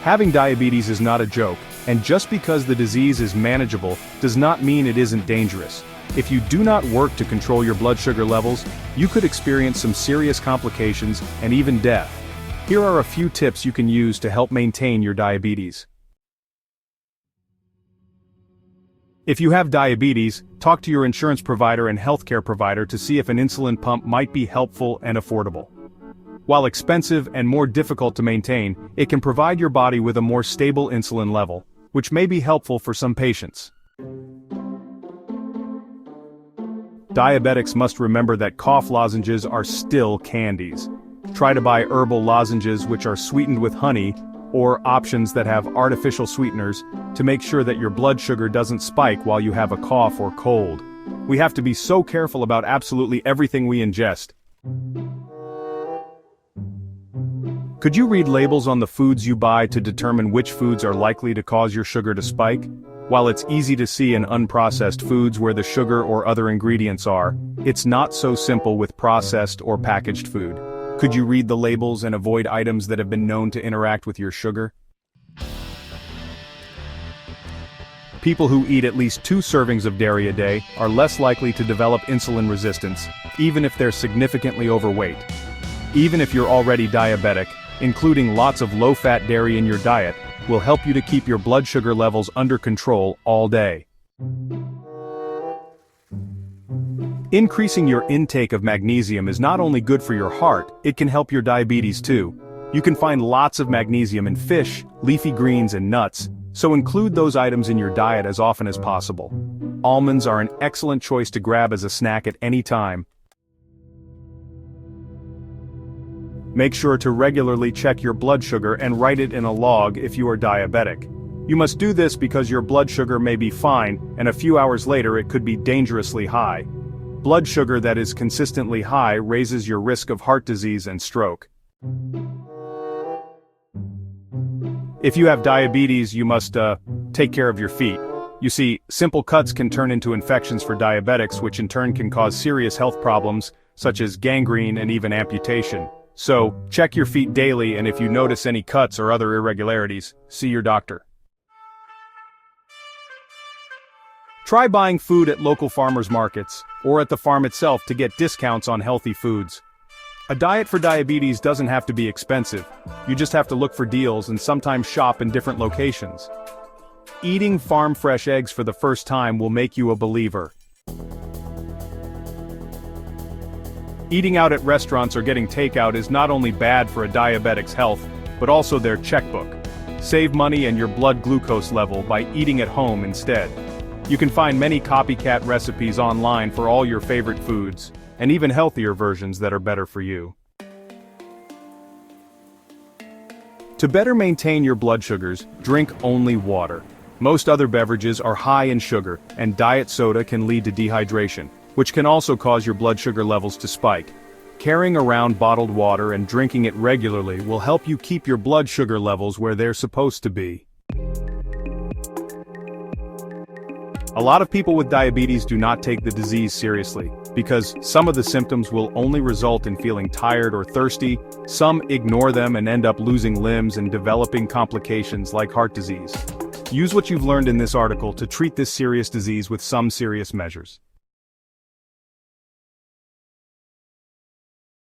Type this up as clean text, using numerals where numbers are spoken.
Having diabetes is not a joke, and just because the disease is manageable does not mean it isn't dangerous. If you do not work to control your blood sugar levels, you could experience some serious complications and even death. Here are a few tips you can use to help maintain your diabetes. If you have diabetes, talk to your insurance provider and healthcare provider to see if an insulin pump might be helpful and affordable. While expensive and more difficult to maintain, it can provide your body with a more stable insulin level, which may be helpful for some patients. Diabetics must remember that cough lozenges are still candies. Try to buy herbal lozenges which are sweetened with honey, or options that have artificial sweeteners, to make sure that your blood sugar doesn't spike while you have a cough or cold. We have to be so careful about absolutely everything we ingest. Could you read labels on the foods you buy to determine which foods are likely to cause your sugar to spike? While it's easy to see in unprocessed foods where the sugar or other ingredients are, it's not so simple with processed or packaged food. Could you read the labels and avoid items that have been known to interact with your sugar? People who eat at least 2 servings of dairy a day are less likely to develop insulin resistance, even if they're significantly overweight. Even if you're already diabetic, including lots of low-fat dairy in your diet will help you to keep your blood sugar levels under control all day. Increasing your intake of magnesium is not only good for your heart, it can help your diabetes too. You can find lots of magnesium in fish, leafy greens and nuts, so include those items in your diet as often as possible. Almonds are an excellent choice to grab as a snack at any time. Make sure to regularly check your blood sugar and write it in a log if you are diabetic. You must do this because your blood sugar may be fine, and a few hours later it could be dangerously high. Blood sugar that is consistently high raises your risk of heart disease and stroke. If you have diabetes, you must take care of your feet. You see, simple cuts can turn into infections for diabetics, which in turn can cause serious health problems, such as gangrene and even amputation. So, check your feet daily, and if you notice any cuts or other irregularities, see your doctor. Try buying food at local farmers markets, or at the farm itself to get discounts on healthy foods. A diet for diabetes doesn't have to be expensive, you just have to look for deals and sometimes shop in different locations. Eating farm-fresh eggs for the first time will make you a believer. Eating out at restaurants or getting takeout is not only bad for a diabetic's health, but also their checkbook. Save money and your blood glucose level by eating at home instead. You can find many copycat recipes online for all your favorite foods, and even healthier versions that are better for you. To better maintain your blood sugars, drink only water. Most other beverages are high in sugar, and diet soda can lead to dehydration, which can also cause your blood sugar levels to spike. Carrying around bottled water and drinking it regularly will help you keep your blood sugar levels where they're supposed to be. A lot of people with diabetes do not take the disease seriously, because some of the symptoms will only result in feeling tired or thirsty, some ignore them and end up losing limbs and developing complications like heart disease. Use what you've learned in this article to treat this serious disease with some serious measures.